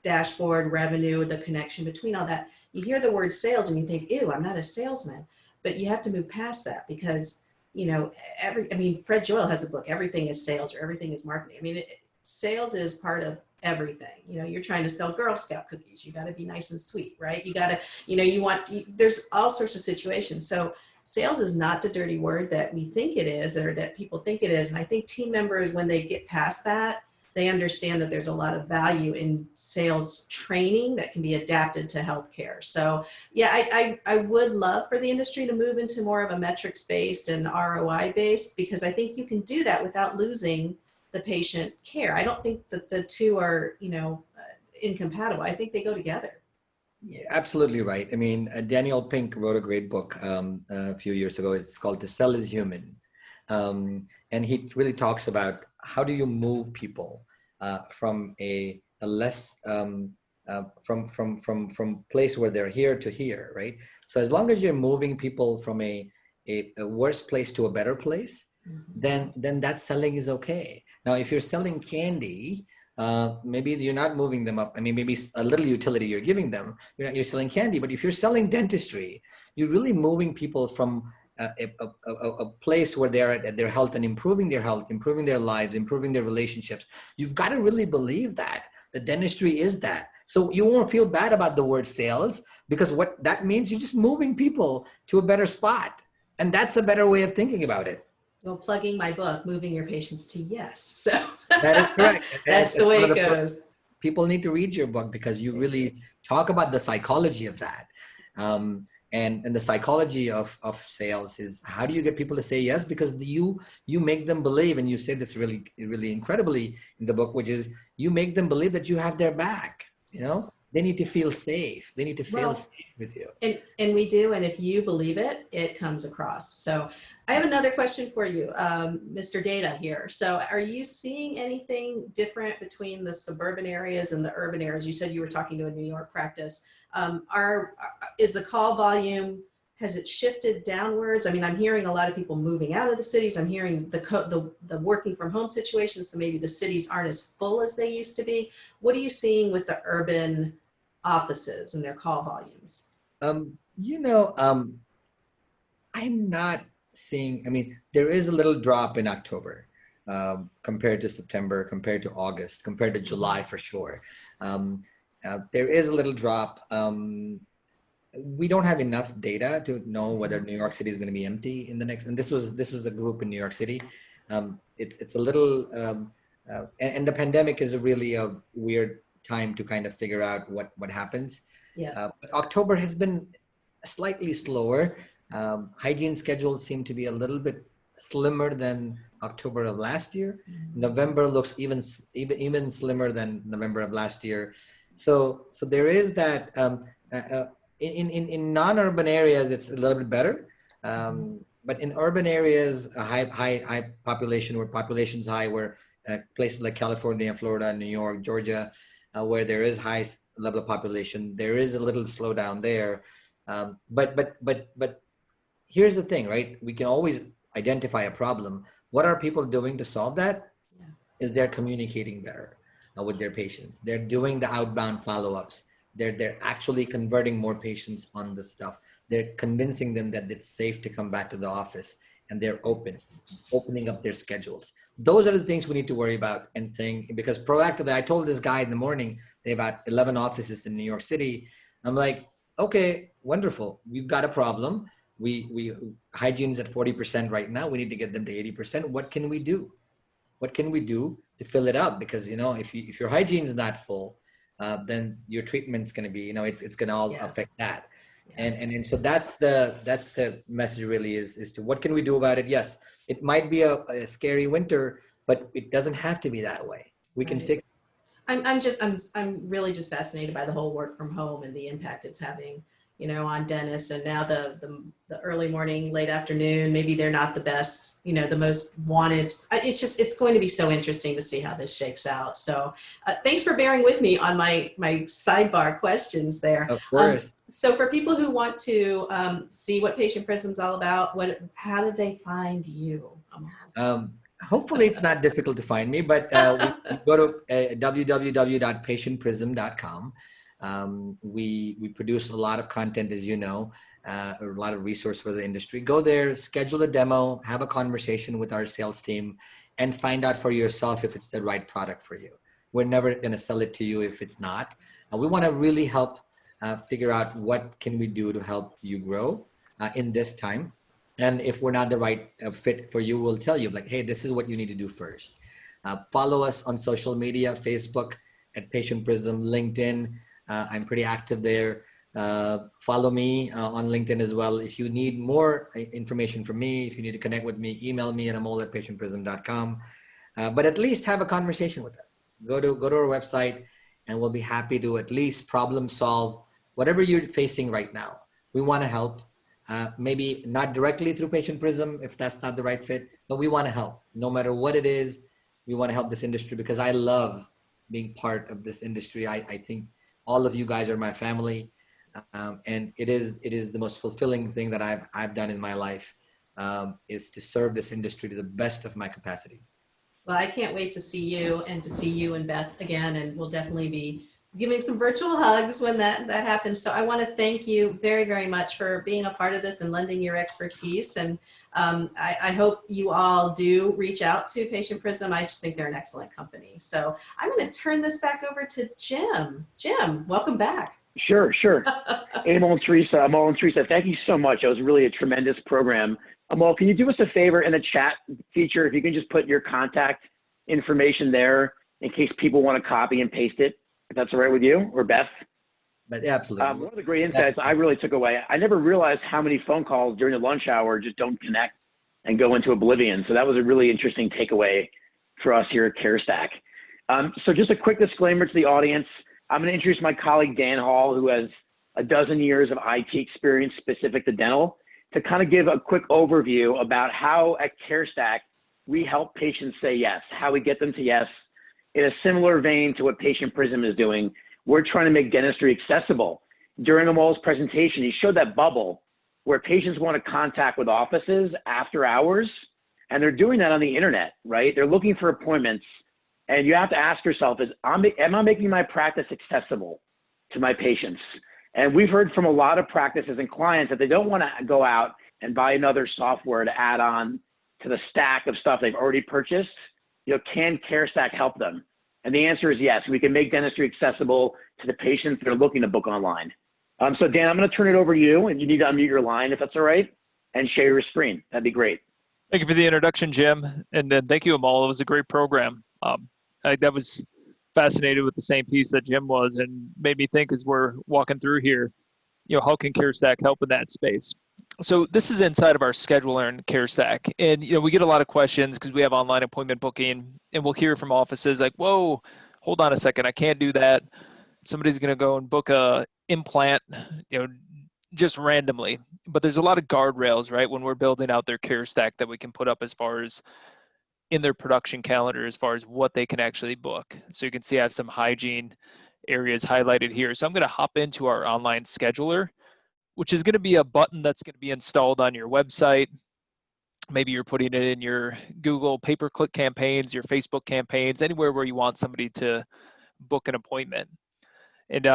C: dashboard revenue, the connection between all that, you hear the word sales and you think, ew, I'm not a salesman. But you have to move past that because Fred Joyle has a book, Everything is Sales or Everything is Marketing. Sales is part of everything. You're trying to sell Girl Scout cookies. You got to be nice and sweet, right? You got to, there's all sorts of situations. So sales is not the dirty word that we think it is or that people think it is. And I think team members, when they get past that, they understand that there's a lot of value in sales training that can be adapted to healthcare. So yeah, I would love for the industry to move into more of a metrics based and ROI based, because I think you can do that without losing the patient care. I don't think that the two are, incompatible. I think they go together.
D: Yeah, absolutely right. Daniel Pink wrote a great book a few years ago. It's called To Sell is Human. And he really talks about how do you move people from a less from place where they're here to here, right? So as long as you're moving people from a worse place to a better place, then that selling is okay. Now, if you're selling candy, maybe you're not moving them up. Maybe a little utility you're giving them. You're selling candy, but if you're selling dentistry, you're really moving people from a place where they're at their health and improving their health, improving their lives, improving their relationships. You've got to really believe that the dentistry is that. So you won't feel bad about the word sales, because what that means, you're just moving people to a better spot. And that's a better way of thinking about it.
C: Well, plugging my book, Moving Your Patients to Yes. So
D: that is correct.
C: that's the way it goes.
D: people need to read your book because you really talk about the psychology of that. And the psychology of sales is how do you get people to say yes? Because you make them believe, and you say this really, really incredibly in the book, which is you make them believe that you have their back. You know, they need to feel safe. They need to feel safe with you.
C: And we do. And if you believe it, it comes across. So I have another question for you, Mr. Data here. So are you seeing anything different between the suburban areas and the urban areas? You said you were talking to a New York practice. Is the call volume, has it shifted downwards? I mean, I'm hearing a lot of people moving out of the cities. I'm hearing the working from home situation. So maybe the cities aren't as full as they used to be. What are you seeing with the urban offices and their call volumes?
D: I'm not seeing, I mean, there is a little drop in October compared to September, compared to August, compared to July for sure. There is a little drop. We don't have enough data to know whether New York City is going to be empty in the next, and this was a group in New York City. It's a little, and the pandemic is really a weird time to kind of figure out what happens.
C: Yes.
D: But October has been slightly slower. Hygiene schedules seem to be a little bit slimmer than October of last year.
C: Mm-hmm.
D: November looks even slimmer than November of last year. So there is that. In non-urban areas, it's a little bit better. But in urban areas, a high population, where population's high, where places like California, Florida, New York, Georgia, where there is high level of population, there is a little slowdown there. But here's the thing, right? We can always identify a problem. What are people doing to solve that?
C: Yeah.
D: Is they're communicating better with their patients. They're doing the outbound follow-ups. They're actually converting more patients on the stuff. They're convincing them that it's safe to come back to the office, and they're opening up their schedules. Those are the things we need to worry about and think, because proactively, I told this guy in the morning, they have about 11 offices in New York City. I'm like, okay, wonderful. We've got a problem. We hygiene's at 40% right now. We need to get them to 80%. What can we do? What can we do to fill it up? Because, if your hygiene is not full, then your treatment's going to be, it's going to all affect that. Yeah. And so that's the message really is to what can we do about it? Yes, it might be a scary winter, but it doesn't have to be that way. We can fix it.
C: I'm really just fascinated by the whole work from home and the impact it's having, on dentists. And now the early morning, late afternoon, maybe they're not the best, the most wanted. It's going to be so interesting to see how this shakes out. So thanks for bearing with me on my sidebar questions there.
D: Of course.
C: So for people who want to see what Patientprism is all about, how do they find you?
D: Hopefully it's not difficult to find me, but we go to www.patientprism.com. We produce a lot of content, as you know, a lot of resource for the industry. Go there, schedule a demo, have a conversation with our sales team, and find out for yourself if it's the right product for you. We're never going to sell it to you if it's not. We want to really help figure out what can we do to help you grow in this time. And if we're not the right fit for you, we'll tell you, like, hey, this is what you need to do first. Follow us on social media, Facebook at Patientprism, LinkedIn. I'm pretty active there. Follow me on LinkedIn as well. If you need more information from me, if you need to connect with me, email me at amol@patientprism.com. But at least have a conversation with us. Go to our website, and we'll be happy to at least problem solve whatever you're facing right now. We want to help. Maybe not directly through Patientprism if that's not the right fit, but we want to help. No matter what it is, we want to help this industry because I love being part of this industry. I think all of you guys are my family, and it is the most fulfilling thing that I've done in my life, is to serve this industry to the best of my capacities.
C: Well, I can't wait to see you and to see you and Beth again, and we'll definitely be giving some virtual hugs when that happens. So I want to thank you very, very much for being a part of this and lending your expertise. And I hope you all do reach out to Patientprism. I just think they're an excellent company. So I'm going to turn this back over to Jim. Jim, welcome back.
A: Sure. Amol and Teresa, thank you so much. It was really a tremendous program. Amol, can you do us a favor in the chat feature, if you can just put your contact information there in case people want to copy and paste it? if that's all right with you or Beth.
D: But yeah, absolutely.
A: One of the great insights I really took away, I never realized how many phone calls during the lunch hour just don't connect and go into oblivion. So that was a really interesting takeaway for us here at CareStack. So just a quick disclaimer to the audience. I'm going to introduce my colleague, Dan Hall, who has a dozen years of IT experience specific to dental, to kind of give a quick overview about how at CareStack we help patients say yes, how we get them to yes. In a similar vein to what Patientprism is doing, we're trying to make dentistry accessible. During Amol's presentation, he showed that bubble where patients want to contact with offices after hours, and they're doing that on the internet, right? They're looking for appointments, and you have to ask yourself, am I making my practice accessible to my patients? And we've heard from a lot of practices and clients that they don't want to go out and buy another software to add on to the stack of stuff they've already purchased. You know, can CareStack help them? And the answer is yes. We can make dentistry accessible to the patients that are looking to book online. So Dan, I'm going to turn it over to you, and you need to unmute your line if that's all right, and share your screen. That'd be great.
E: Thank you for the introduction, Jim, and thank you, Amol. It was a great program. I was fascinated with the same piece that Jim was, and made me think as we're walking through here, you know, how can CareStack help in that space? So this is inside of our scheduler in CareStack, and you know, we get a lot of questions because we have online appointment booking, and we'll hear from offices like, "Whoa, hold on a second, I can't do that." Somebody's going to go and book a implant, you know, just randomly. But there's a lot of guardrails, right, when we're building out their CareStack that we can put up as far as in their production calendar, as far as what they can actually book. So you can see I have some hygiene areas highlighted here. So I'm going to hop into our online scheduler, which is going to be a button that's going to be installed on your website. Maybe you're putting it in your Google pay-per-click campaigns, your Facebook campaigns, anywhere where you want somebody to book an appointment. And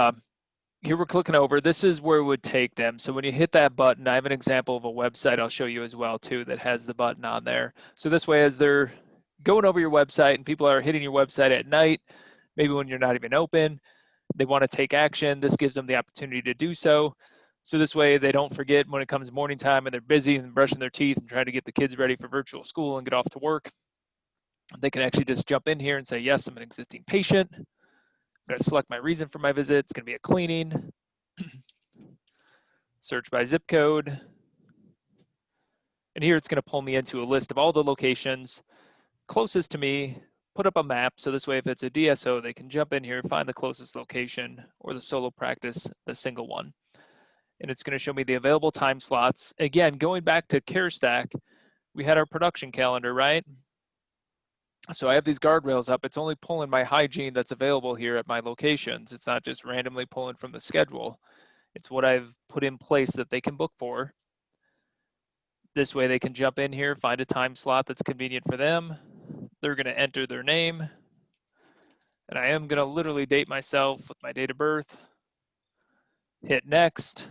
E: here we're clicking over. This is where it would take them. So when you hit that button, I have an example of a website I'll show you as well too that has the button on there. So this way, as they're going over your website and people are hitting your website at night, maybe when you're not even open, they want to take action. This gives them the opportunity to do so. So this way they don't forget when it comes morning time and they're busy and brushing their teeth and trying to get the kids ready for virtual school and get off to work. They can actually just jump in here and say, yes, I'm an existing patient. I'm going to select my reason for my visit. It's going to be a cleaning. Search by zip code. And here it's going to pull me into a list of all the locations closest to me, put up a map. So this way, if it's a DSO, they can jump in here, find the closest location, or the solo practice, the single one. And it's going to show me the available time slots. Again, going back to CareStack, we had our production calendar, right? So I have these guardrails up. It's only pulling my hygiene that's available here at my locations. It's not just randomly pulling from the schedule. It's what I've put in place that they can book for. This way they can jump in here, find a time slot that's convenient for them. They're going to enter their name. And I am going to literally date myself with my date of birth. Hit next.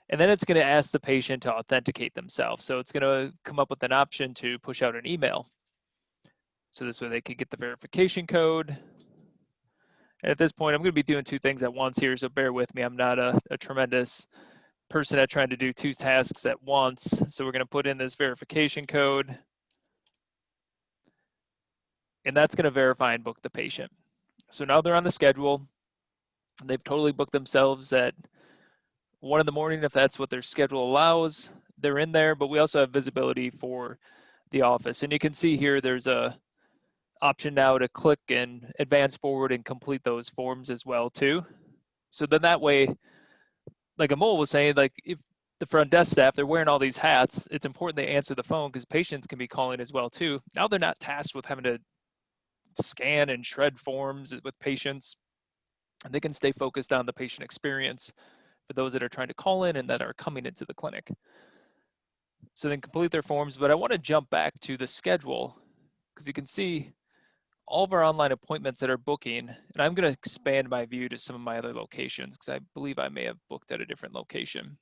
E: And then it's going to ask the patient to authenticate themselves. So it's going to come up with an option to push out an email. So this way they can get the verification code. And at this point, I'm going to be doing two things at once here, so bear with me. I'm not a tremendous person at trying to do two tasks at once. So we're going to put in this verification code. And that's going to verify and book the patient. So now they're on the schedule. They've totally booked themselves at 1 in the morning if that's what their schedule allows. They're in there, but we also have visibility for the office. And you can see here there's a option now to click and advance forward and complete those forms as well too. So then that way, like Amol was saying, like if the front desk staff, they're wearing all these hats, it's important they answer the phone because patients can be calling as well too. Now they're not tasked with having to scan and shred forms with patients, and they can stay focused on the patient experience for those that are trying to call in and that are coming into the clinic. So then complete their forms, but I want to jump back to the schedule because you can see all of our online appointments that are booking, and I'm going to expand my view to some of my other locations because I believe I may have booked at a different location.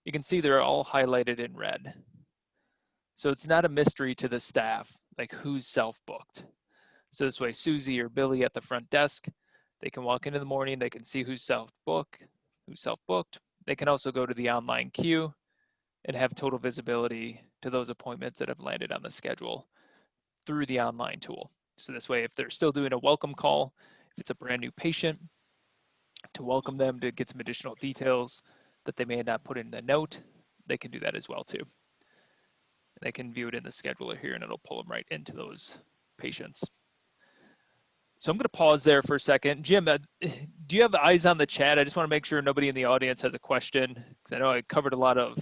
E: You can see they're all highlighted in red. So it's not a mystery to the staff, like who's self-booked. So this way, Susie or Billy at the front desk, they can walk in the morning, they can see who's self-booked. They can also go to the online queue and have total visibility to those appointments that have landed on the schedule through the online tool. So this way, if they're still doing a welcome call if it's a brand new patient, to welcome them, to get some additional details that they may not put in the note, they can do that as well too. And they can view it in the scheduler here and it'll pull them right into those patients. So I'm going to pause there for a second. Jim, do you have eyes on the chat? I just want to make sure nobody in the audience has a question, because I know I covered a lot of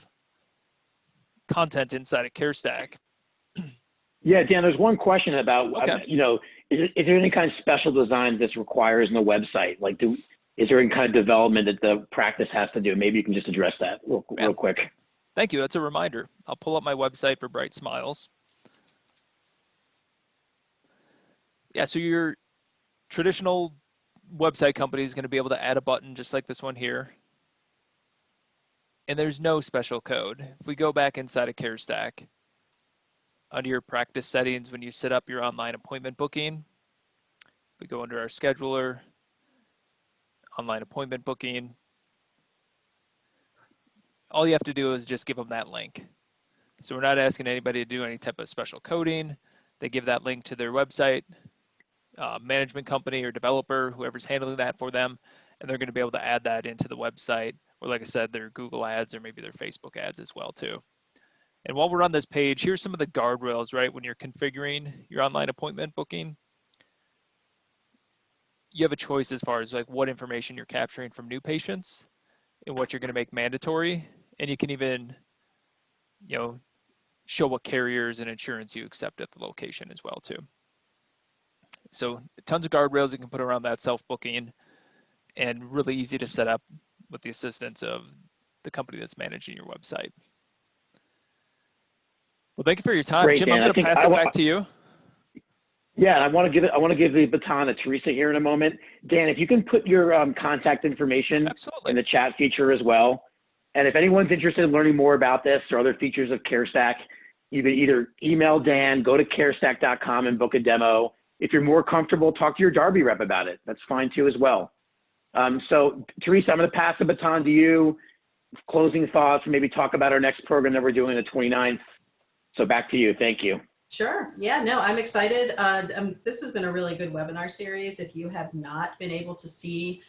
E: content inside of CareStack.
A: Yeah, Dan, there's one question about,
E: Okay.
A: Is there any kind of special design this requires in the website? Like, is there any kind of development that the practice has to do? Maybe you can just address that real quick.
E: Thank you. That's a reminder. I'll pull up my website for Bright Smiles. Yeah, so your traditional website company is going to be able to add a button just like this one here. And there's no special code. If we go back inside of CareStack, under your practice settings, when you set up your online appointment booking, we go under our scheduler, online appointment booking. All you have to do is just give them that link. So we're not asking anybody to do any type of special coding. They give that link to their website, management company or developer, whoever's handling that for them, and they're going to be able to add that into the website, or like I said, their Google ads or maybe their Facebook ads as well too. And while we're on this page, here's some of the guardrails, right? When you're configuring your online appointment booking, you have a choice as far as like what information you're capturing from new patients and what you're going to make mandatory. And you can even, show what carriers and insurance you accept at the location as well too. So tons of guardrails you can put around that self-booking, and really easy to set up with the assistance of the company that's managing your website. Well, thank you for your time.
A: Great,
E: Jim,
A: Dan.
E: I'm going to pass it back to you.
A: Yeah, I want to give the baton to Teresa here in a moment. Dan, if you can put your contact information
E: Absolutely.
A: in the chat feature as well. And if anyone's interested in learning more about this or other features of CareStack, you can either email Dan, go to carestack.com and book a demo. If you're more comfortable, talk to your Darby rep about it. That's fine too as well. So Teresa, I'm going to pass the baton to you. Closing thoughts, and maybe talk about our next program that we're doing the 29th. So back to you. Thank you.
C: Sure. Yeah, no, I'm excited. This has been a really good webinar series. If you have not been able to see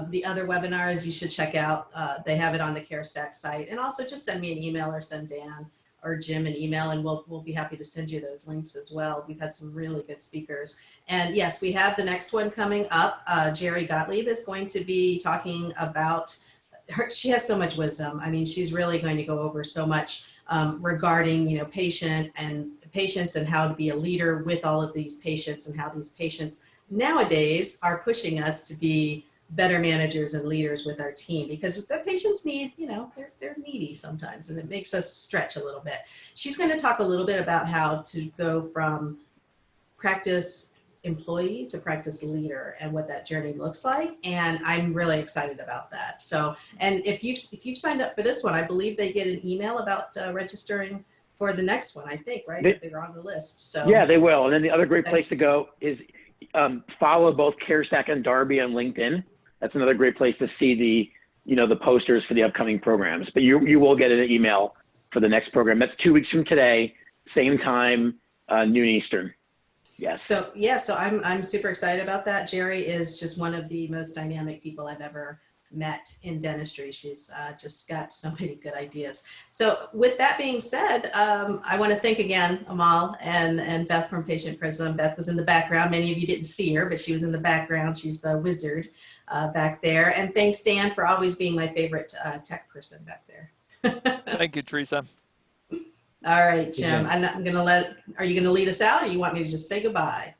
C: the other webinars, you should check out. They have it on the CareStack site. And also just send me an email or send Dan or Jim an email, and we'll be happy to send you those links as well. We've had some really good speakers. And yes, we have the next one coming up. Jerry Gottlieb is going to be talking about she has so much wisdom. I mean, she's really going to go over so much regarding, patients and how to be a leader with all of these patients, and how these patients nowadays are pushing us to be better managers and leaders with our team, because the patients need, they're needy sometimes, and it makes us stretch a little bit. She's going to talk a little bit about how to go from practice employee to practice leader and what that journey looks like. And I'm really excited about that. So, and if you've signed up for this one, I believe they get an email about registering for the next one, I think, right? They were on the list. So
A: yeah, they will. And then the other great place to go is follow both CareStack and Darby on LinkedIn. That's another great place to see the posters for the upcoming programs. But you will get an email for the next program. That's 2 weeks from today, same time, noon Eastern. Yes.
C: So yeah, so I'm super excited about that. Jerry is just one of the most dynamic people I've ever met in dentistry. She's just got so many good ideas. So with that being said, I want to thank again Amol and Beth from Patientprism. Beth was in the background. Many of you didn't see her, but she was in the background. She's the wizard back there. And thanks, Dan, for always being my favorite tech person back there.
E: Thank you, Teresa.
C: All right, Jim, are you going to lead us out, or you want me to just say goodbye?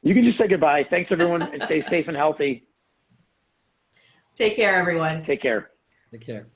A: You can just say goodbye. Thanks, everyone, and stay safe and healthy.
C: Take care, everyone.
A: Take care.
D: Take care.